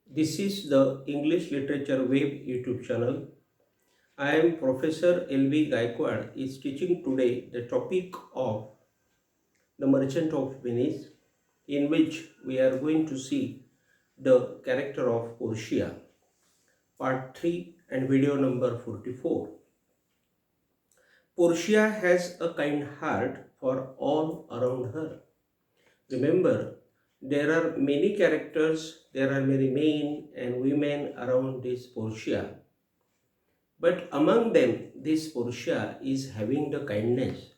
This is the English Literature Web YouTube channel. I am Professor L.B.Gayakawad is teaching today the topic of The Merchant of Venice, in which we are going to see the character of Portia, part 3 and video number 44. Portia has a kind heart for all around her. Remember, there are many characters, there are many men and women around this Portia. But among them, this Portia is having the kindness.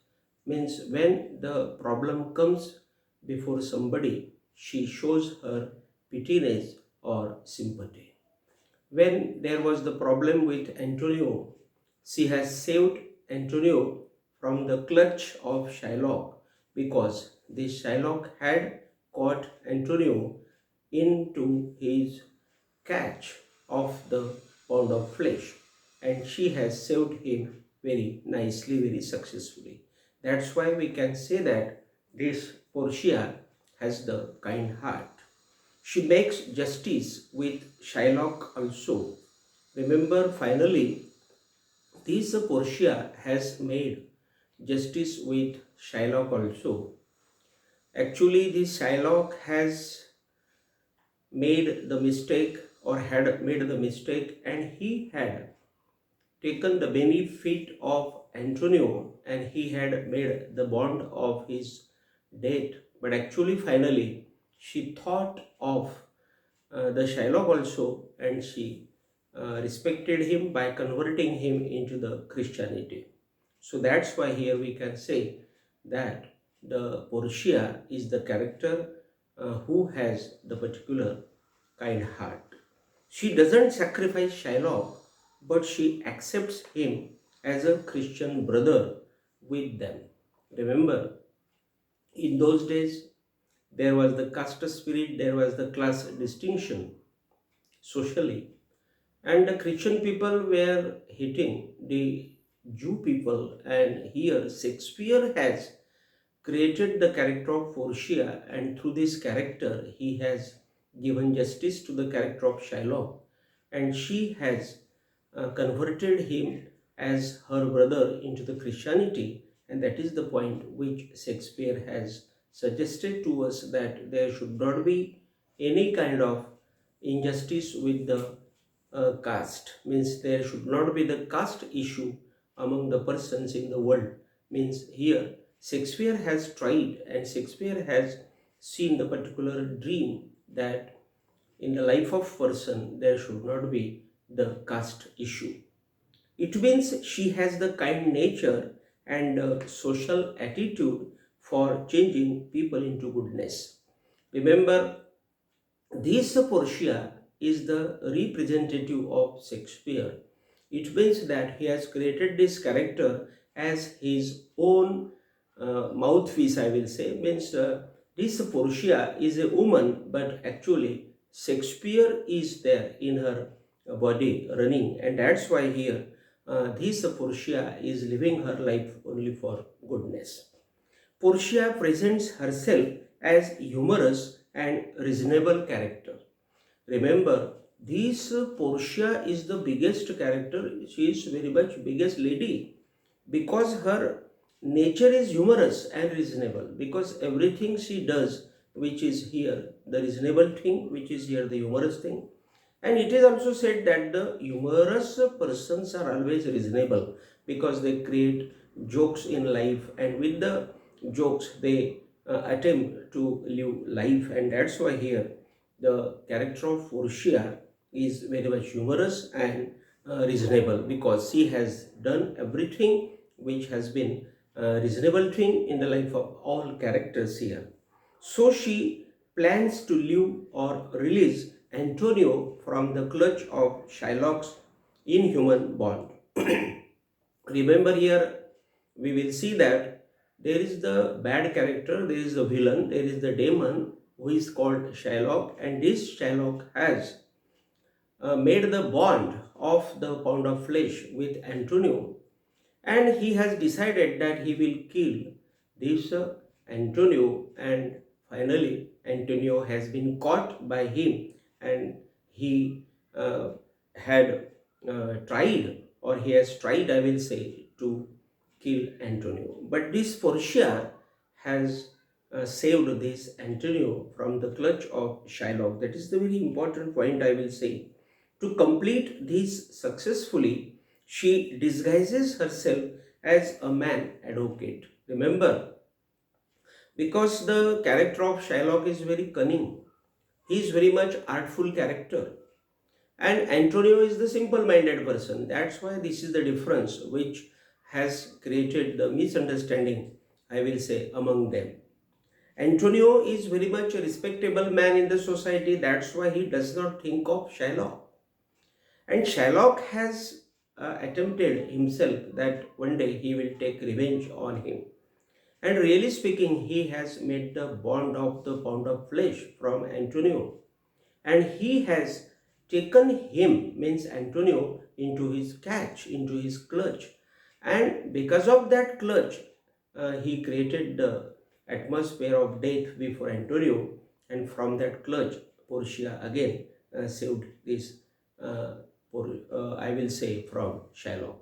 Means when the problem comes before somebody, she shows her pityness or sympathy. When there was the problem with Antonio, she has saved Antonio from the clutch of Sherlock because this Sherlock had caught Antonio into his catch of the pound of flesh, and she has saved him very nicely, very successfully. That's why we can say that this Portia has the kind heart. She makes justice with Shylock also. Remember, finally, this Portia has made justice with Shylock also. Actually, this Shylock has made the mistake or had made the mistake, and he had taken the benefit of Antonio and he had made the bond of his death. But actually, finally, she thought of the Shylock also, and she respected him by converting him into the Christianity. So that's why here we can say that the Portia is the character who has the particular kind heart. She doesn't sacrifice Shylock, but she accepts him as a Christian brother with them. Remember, in those days, there was the caste spirit, there was the class distinction socially, and the Christian people were hating the Jew people. And here, Shakespeare has created the character of Portia, and through this character, he has given justice to the character of Shylock, and she has converted him as her brother into the Christianity. And that is the point which Shakespeare has suggested to us, that there should not be any kind of injustice with the caste. Means there should not be the caste issue among the persons in the world. Means here Shakespeare has tried, and Shakespeare has seen the particular dream that in the life of person there should not be the caste issue. It means she has the kind nature and social attitude for changing people into goodness. Remember, this Portia is the representative of Shakespeare. It means that he has created this character as his own mouthpiece, I will say. Means this Portia is a woman, but actually Shakespeare is there in her body running, and that's why here this Portia is living her life only for goodness. Portia presents herself as humorous and reasonable character. Remember, this Portia is the biggest character. She is very much biggest lady because her nature is humorous and reasonable. Because everything she does, which is here the reasonable thing, which is here the humorous thing. And it is also said that the humorous persons are always reasonable because they create jokes in life, and with the jokes they attempt to live life. And that's why here the character of Portia is very much humorous and reasonable, because she has done everything which has been a reasonable thing in the life of all characters here. So she plans to live or release Antonio from the clutch of Shylock's inhuman bond. Remember, here we will see that there is the bad character, there is the villain, there is the demon who is called Shylock, and this Shylock has made the bond of the pound of flesh with Antonio, and he has decided that he will kill this Antonio, and finally Antonio has been caught by him, and he had tried, or he has tried, I will say, to kill Antonio. But this Portia has saved this Antonio from the clutch of Shylock. That is the very important point, I will say. To complete this successfully, she disguises herself as a man advocate. Remember, because the character of Shylock is very cunning, he is very much artful character, and Antonio is the simple-minded person. That's why this is the difference which has created the misunderstanding, I will say, among them. Antonio is very much a respectable man in the society. That's why he does not think of Shylock. And Shylock has attempted himself that one day he will take revenge on him. And really speaking, he has made the bond of the pound of flesh from Antonio. And he has taken him, means Antonio, into his catch, into his clutch. And because of that clutch, he created the atmosphere of death before Antonio. And from that clutch, Portia again saved this, I will say, from Shylock.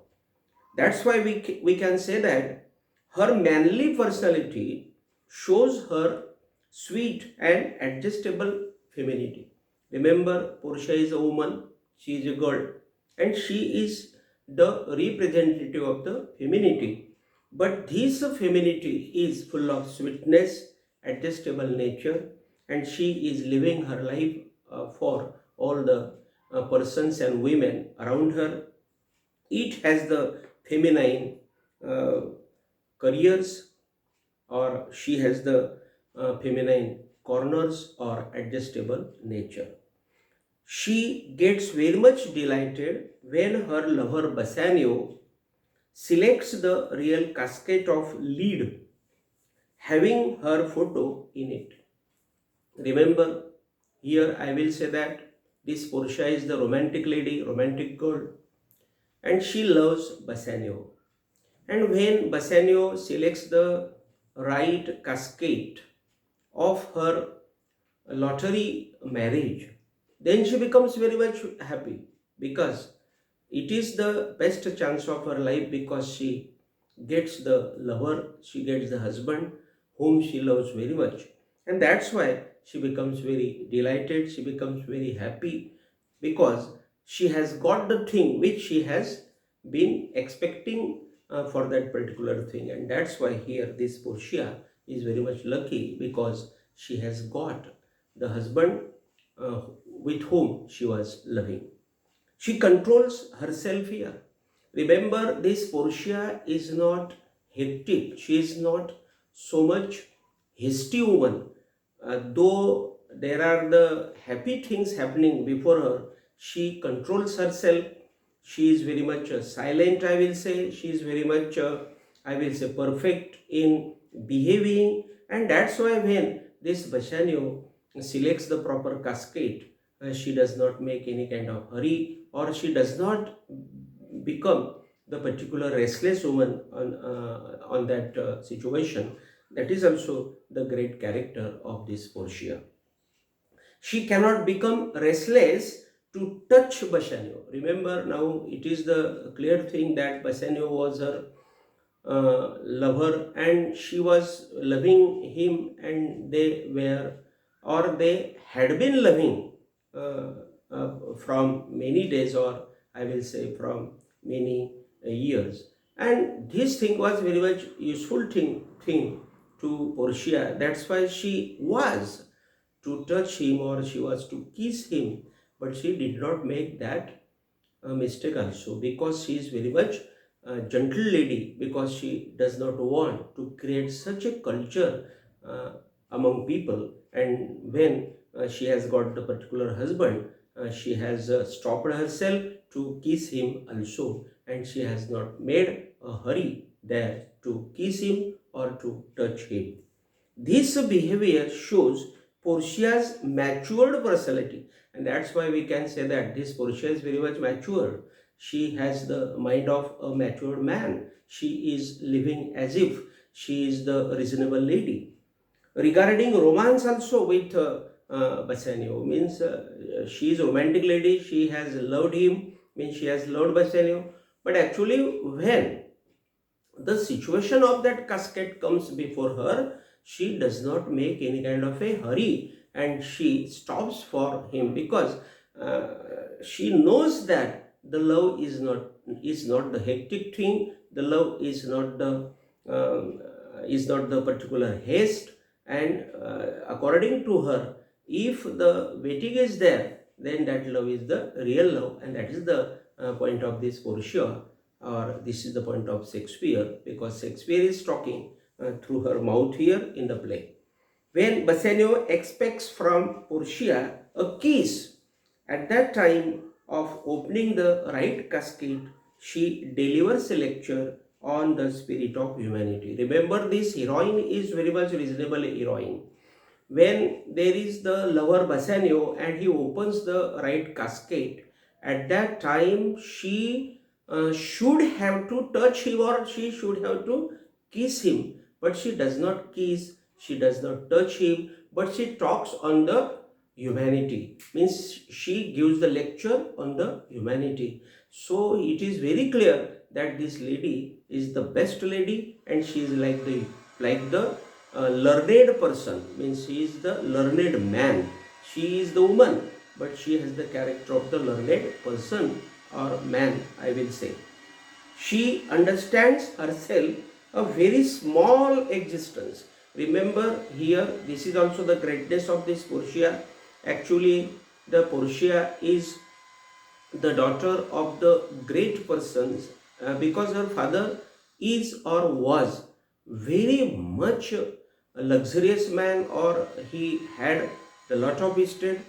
That's why we can say that her manly personality shows her sweet and adjustable femininity. Remember, Portia is a woman, she is a girl, and she is the representative of the femininity. But this femininity is full of sweetness, adjustable nature, and she is living her life for all the persons and women around her. It has the feminine uh, careers, or she has the feminine corners or adjustable nature. She gets very much delighted when her lover Bassanio selects the real casket of lead having her photo in it. Remember, here I will say that this Portia is the romantic lady, romantic girl, and she loves Bassanio. And when Bassanio selects the right casket of her lottery marriage, then she becomes very much happy, because it is the best chance of her life, because she gets the lover, she gets the husband whom she loves very much. And that's why she becomes very delighted, she becomes very happy, because she has got the thing which she has been expecting for that particular thing. And that's why here this Portia is very much lucky, because she has got the husband with whom she was loving. She controls herself here. Remember, this Portia is not hectic. She is not so much hasty woman. Though there are the happy things happening before her, she controls herself. She is very much silent, I will say. She is very much, I will say, perfect in behaving. And that's why when this Bassanio selects the proper casket, she does not make any kind of hurry, or she does not become the particular restless woman on that situation. That is also the great character of this Portia. She cannot become restless to touch Bassanio. Remember, now it is the clear thing that Bassanio was her lover, and she was loving him, and they were, or they had been loving from many days, or I will say from many years. And this thing was very much useful thing to Portia. That's why she was to touch him, or she was to kiss him, but she did not make that mistake also, because she is very much a gentle lady, because she does not want to create such a culture among people. And when she has got the particular husband, she has stopped herself to kiss him also, and she has not made a hurry there to kiss him or to touch him. This behavior shows Portia's matured personality, and that's why we can say that this Portia is very much mature. She has the mind of a mature man. She is living as if she is the reasonable lady. Regarding romance also with Bassanio. Means she is a romantic lady, she has loved him, means she has loved Bassanio. But actually, when the situation of that casket comes before her, she does not make any kind of a hurry and she stops for him, because she knows that the love is not the hectic thing. The love um, is not the particular haste. And according to her, if the waiting is there, then that love is the real love, and that is the point of this Portia, or this is the point of Shakespeare, because Shakespeare is talking through her mouth here in the play. When Bassanio expects from Portia a kiss, at that time of opening the right casket, she delivers a lecture on the spirit of humanity. Remember, this heroine is very much reasonable heroine. When there is the lover Bassanio and he opens the right casket, at that time she should have to touch him, or she should have to kiss him, but she does not kiss, she does not touch him, but she talks on the humanity. Means she gives the lecture on the humanity. So it is very clear that this lady is the best lady, and she is like the learned person. Means she is the learned man. She is the woman, but she has the character of the learned person or man, I will say. She understands herself a very small existence. Remember here, this is also the greatness of this Portia. Actually, the Portia is the daughter of the great persons, because her father is or was very much a luxurious man, or he had a lot of estate.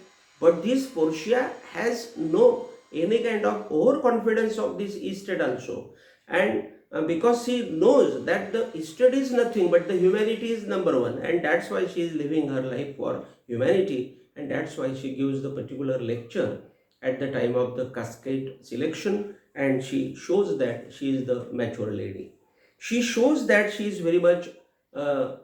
But this Portia has no any kind of overconfidence of this estate also. And because she knows that the estate is nothing but the humanity is number one, and that's why she is living her life for humanity, and that's why she gives the particular lecture at the time of the cascade selection, and she shows that she is the mature lady. She shows that she is very much uh,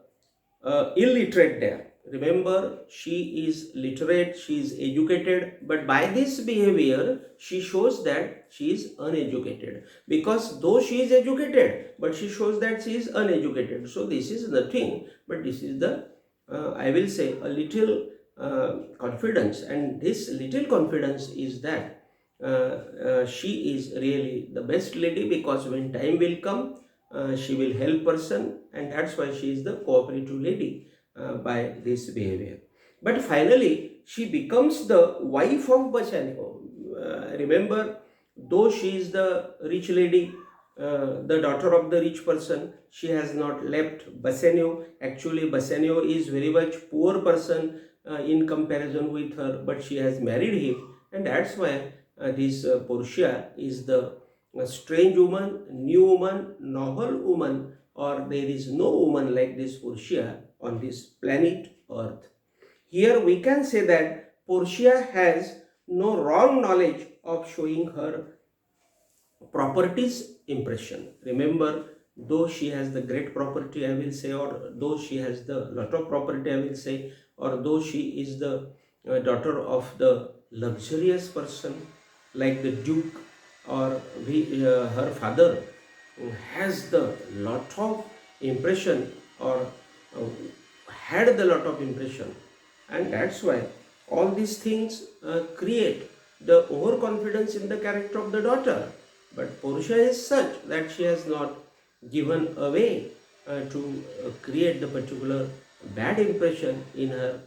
illiterate there. Remember, she is literate, she is educated, but by this behavior, she shows that she is uneducated. Because though she is educated, but she shows that she is uneducated. So this is nothing, but this is the, I will say, a little confidence. And this little confidence is that she is really the best lady, because when time will come, she will help person, and that's why she is the cooperative lady by this behavior. But finally, she becomes the wife of Bassanio. Remember, though she is the rich lady, the daughter of the rich person, she has not left Bassanio. Actually, Bassanio is very much poor person in comparison with her, but she has married him, and that's why this Portia is the strange woman, new woman, novel woman, or there is no woman like this Portia on this planet Earth. Here we can say that Portia has no wrong knowledge of showing her properties impression. Remember, though she has the great property, I will say, or though she has the lot of property, I will say, or though she is the daughter of the luxurious person like the duke, or her father has the lot of impression, or had the lot of impression, and that's why all these things create the overconfidence in the character of the daughter. But Portia is such that she has not given away to create the particular bad impression in her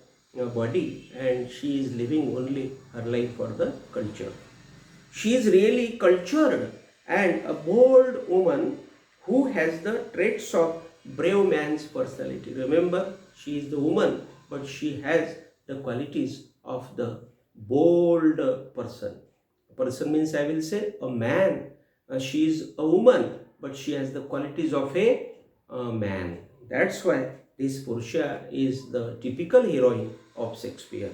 body, and she is living only her life for the culture. She is really cultured and a bold woman who has the traits of brave man's personality. Remember, she is the woman, but she has the qualities of the bold person. Person means, I will say, a man. She is a woman, but she has the qualities of a man. That's why this Portia is the typical heroine of Shakespeare.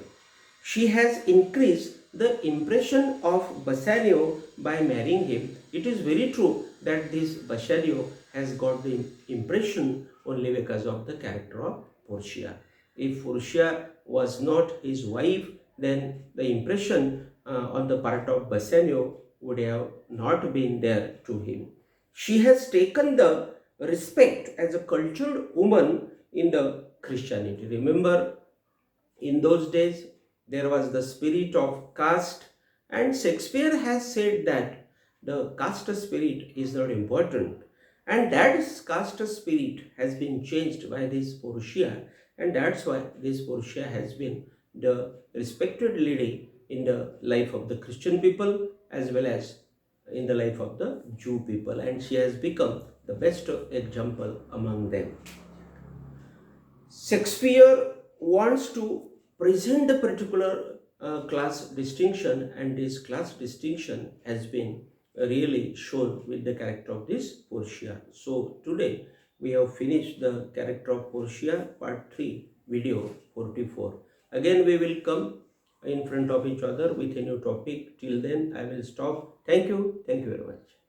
She has increased the impression of Bassanio by marrying him. It is very true that this Bassanio has got the impression only because of the character of Portia. If Portia was not his wife, then the impression on the part of Bassanio would have not been there to him. She has taken the respect as a cultured woman in the Christianity. Remember, in those days, there was the spirit of caste, and Shakespeare has said that the caste spirit is not important, and that caste spirit has been changed by this Portia, and that's why this Portia has been the respected lady in the life of the Christian people as well as in the life of the Jew people, and she has become the best example among them. Shakespeare wants to present a particular class distinction, and this class distinction has been really shown with the character of this Portia. So today we have finished the character of Portia part 3 video 44. Again we will come in front of each other with a new topic. Till then I will stop. Thank you very much.